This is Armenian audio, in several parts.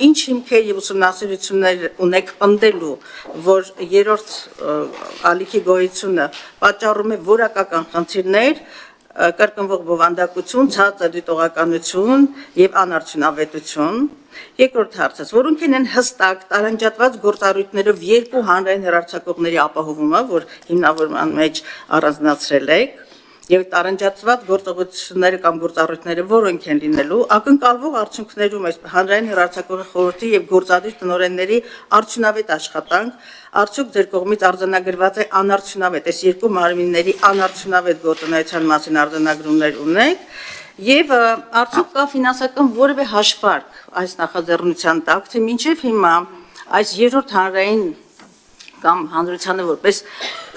ինչ հիմքեր եւ ուսումնասիրություններ ունեք պնդելու, որ երրորդ ալիքի գոյությունը պատճառում է որակական խնդիրներ, կրկնվող բովանդակություն, ցածր դիտողականություն եւ անարդյունավետություն։ Երկրորդ հարցը, որոնք են հստակ տարանջատված գործառույթներով երկու հանրային հեռարձակողների ապահովումը, որ հիմնավորման մեջ առանձնացրել եք, եւ տարանջատված գործողությունները կամ գործառույթները որոնք են լինելու, ակնկալվող արդյունքներում այս հանրային հեռարձակողի խորհրդի եւ գործադիր տնօրենների արդյունավետ աշխատանք, արդյոք ձեր կողմից արձանագրված է անարդյունավետ, այս երկու մարմինների անարդյունավետ գործունեության մասին արձանագրումներ ունեք, եւ արդյոք կա ֆինանսական որևէ հաշվարկ այս նախաձեռնության տակ, թե մինչեւ հիմա այս երրորդ հանրային կամ հանրությանը որպես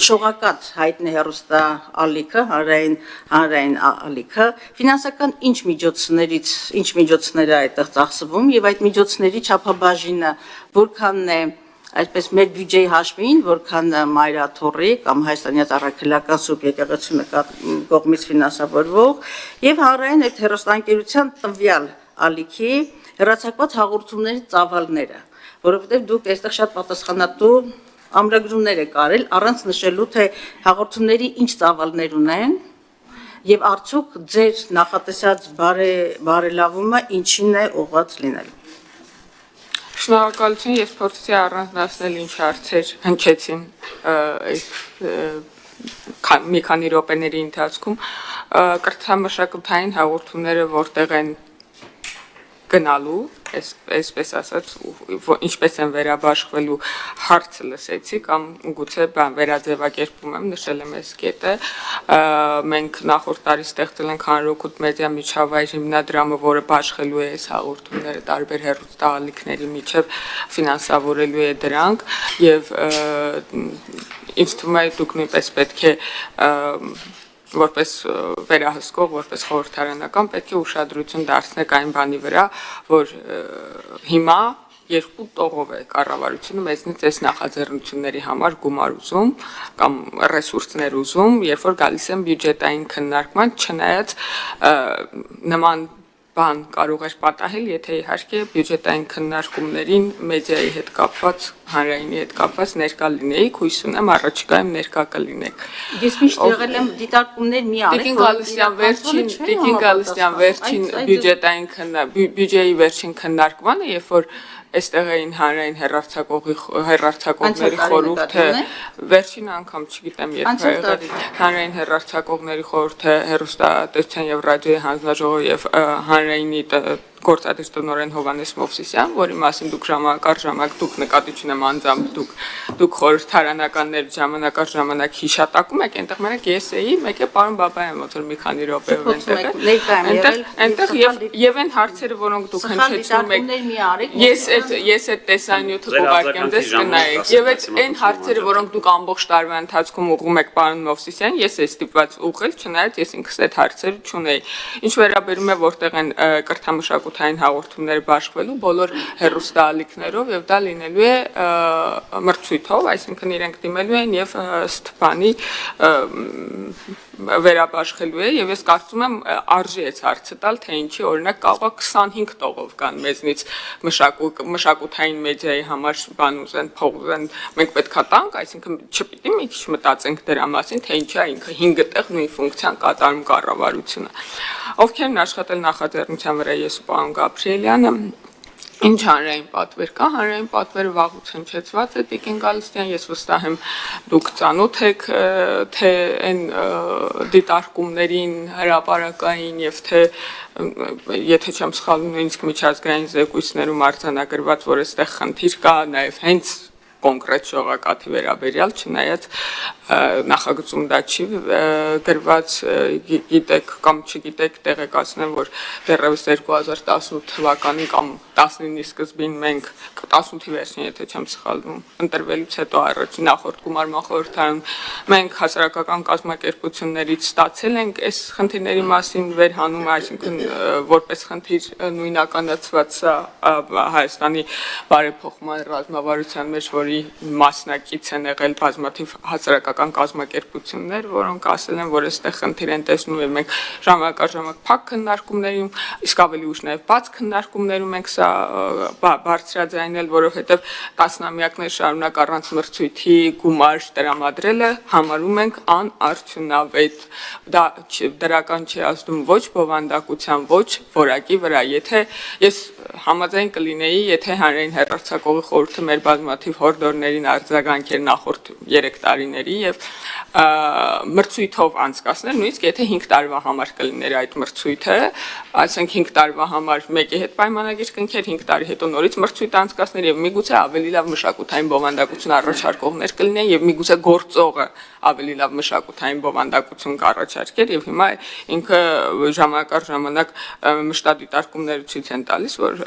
շողակաթ հայտնի հեռուստա ալիքը, հանրային ալիքը, ֆինանսական ինչ միջոցներ է այդտեղ ծախսվում եւ այդ միջոցների չափաբաժինը որքանն է այսպես մեր բյուջեի հաշվին, որքան մայրաթոռի կամ հայաստանյան առաքելական սուրբ եկեղեցու կողմից ֆինանսավորվող եւ հանրային այդ հեռուստաընկերության տվյալ ալիքի հեռարձակված հաղորդումների ծավալները, որովհետեւ դուք այստեղ շատ պատասխանատու ամրագրումներ եք արել առանց նշելու թե հաղորդումների ինչ ծավալներ ունեն եւ արդյոք ձեր նախատեսած բարելավումը ինչին է ուղղված լինելու։ Շնորհակալություն, ես փորձեցի առանձնացնել ինչ հարցեր հնչեցին մի քանի րոպեների ընթացքում կրթամշակութային հաղորդումները որտեղ են գնալու, այսպես ասած, ինչպես են վերաբաշխվելու հարցը լսեցի կամ գուցե վերաձևակերպում եմ, նշել եմ այս կետը, մենք նախորդ տարի ստեղծել ենք Հանրօգուտ մեդիա միջավայր հիմնադրամը, որը բաշխելու է այս հաղորդումները տարբեր հեռուստաալիքների միջև ֆինանսավորելու է դրանք եւ ինձ թվում է դուք նույնպես պետք է որպես վերահսկող, որպես խորհրդարանական պետք է ուշադրություն դարձնեք այն բանի վրա, որ հիմա երկու տողով է կառավարությունը մեզնից այս նախաձեռնությունների համար գումար ուզում կամ ռեսուրսներ ուզում, երբ որ գալիս են բյուջետային քննարկման, չնայած նման բան կարող էր պատահել, եթե իհարկե բյուջետային քննարկումներին մեդիայի հետ կապված, հանրայինի հետ կապված ներկա լինեիք, հույս ունեմ առաջիկայում ներկա կլինեք։ Ես միշտ եղել եմ դիտարկումներ մի արեք, Տիկին Գալստյան վերջին բյուջեի վերջին քննարկմանը, երբ որ այստեղ էին հանրային հեռարձակողների խորհուրդը, վերջին անգամ չգիտեմ երբ է եղել, հանրային հեռարձակողների խորհուրդը, հեռուստատեսության եւ ռադիոյի հանձնաժողովը եւ հանրայինի գործադիր տնօրեն Հովհաննես Մովսիսյան, որի մասին դուք ժամանակ առ ժամանակ դուք նկատի չունեմ անձամբ դուք խորհրդարանականներ ժամանակ առ ժամանակ հիշատակում եք, այնտեղ մենակ ես էի, մեկ է պարոն Բաբայան, ոնց որ մի քանի րոպեով այնտեղ եւ այն հարցերը, որոնք դուք հնչեցնում եք, ես այդ տեսանյութը կուղարկեմ դες կնայեք եւ այն հարցերը, որոնք դուք ամբողջ տարվա ընթացքում ուղղում եք պարոն Մովսիսյան, ես էի ստիպված ուղղել, չնայած ես ինքս այդ հարցերը չունեի։ Ինչ վերաբերում է որտեղ են կրթամշակութային հաղորդումները բաշխվելու բոլոր հեռուստաալիքներով եւ դա լինելու է մրցույթով, այսինքն իրենք դիմելու են եւ Ստեփանի վերաբաշխելու է եւ ես կարծում եմ արժի է հարցը տալ, թե ինչի օրինակ կարող է 25 տողով կան մեզնից մշակութային մեդիայի համար բան ուզեն, փող ուզեն, մենք պետքա տանք, այսինքն չպիտի մի քիչ մտածենք դրա մասին, թե ինչա ինքը 5 տեղ նույն ֆունկցիան կատարում կառավարությունը։ Ովքեր են աշխատել նախաձեռնության վրա, ես ու պարոն Գաբրիելյանը, ինչ հանրային պատվեր կա, հանրային պատվերը վաղուց հնչեցված է Տիկին Գալստյան, ես վստահ եմ դուք ծանոթ եք թե այն դիտարկումներին հրապարակային եւ թե եթե չեմ սխալվում նույնիսկ միջազգային զեկույցներում արձանագրված, որ այստեղ խնդիր կա նաեւ հենց կոնկրետ շողակաթի վերաբերյալ, չնայած նախագծում դա չի գրված, գիտեք կամ չգիտեք, տեղեկացնեմ, որ դեռևս 2018 թվականին կամ 19-ի սկզբին մենք 18-ի վերջին, եթե չեմ սխալվում, ընտրվելուց հետո առաջին նախորդ գումարման խորհրդարանում մենք հասարակական կազմակերպություններից ստացել ենք այս խնդիրների մասին վերհանումը, այսինքն որպես խնդիր նույնականացված Հայաստանի բարեփոխման ռազմավարության մեջ, որ որի մասնակից են եղել բազմաթիվ հասարակական կազմակերպություններ, որոնք ասել են, որ այստեղ խնդիր են տեսնում եւ մենք ժամանակ առ ժամանակ փակ քննարկումներում, իսկ ավելի ուշ նաեւ բաց քննարկումներում ենք սա բարձրաձայնել, որովհետեւ տասնամյակներ շարունակ առանց մրցույթի գումար տրամադրելը համարում ենք անարդյունավետ։ Դա դրական չի ազդում ոչ բովանդակության, ոչ որակի վրա։ Եթե ես համաձայն կլինեի, եթե հանրային հեռարձակողի խորհուրդը մեր բազմաթիվ հորդորներին արձագանքեր նախորդ 3 տարիների եւ մրցույթով անցկացնել, նույնիսկ եթե 5 տարվա համար կլիներ այդ մրցույթը, ասենք 5 տարվա համար մեկի հետ պայմանագիր կնքեր, 5 տարի հետո նորից մրցույթ անցկացներ եւ միգուցե ավելի լավ մշակութային բովանդակություն առաջարկողներ կլինեն եւ միգուցե գործողը ավելի լավ մշակութային բովանդակություն կառաջարկեր եւ հիմա ինքը ժամանակ առ ժամանակ մշտադիտարկումներ ցույց են տալիս, որ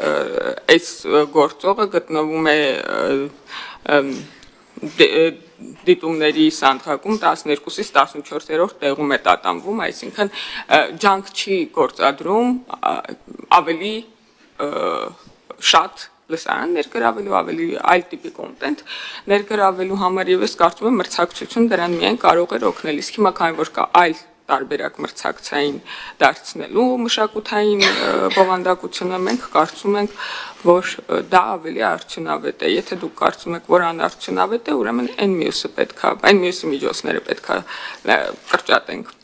այս գործողը գտնվում է դիտումների սանդղակում 12-ից 14-րդ տեղում է տատանվում, այսինքն ջանք չի գործադրում ավելի շատ լսարան ներգրավելու, ավելի այլ տիպի կոնտենտ ներգրավելու համար եւ ես կարծում եմ մրցակցություն դրան միայն կարող է օգնել, իսկ հիմա քանի որ կա այլ տարբերակ մրցակցային դարձնելու մշակութային բովանդակությունը, մենք կարծում ենք, որ դա ավելի արդյունավետ է։ Եթե դուք կարծում եք, որ անարդյունավետ է, ուրեմն այն մյուսը միջոցները պետք է կրճատենք։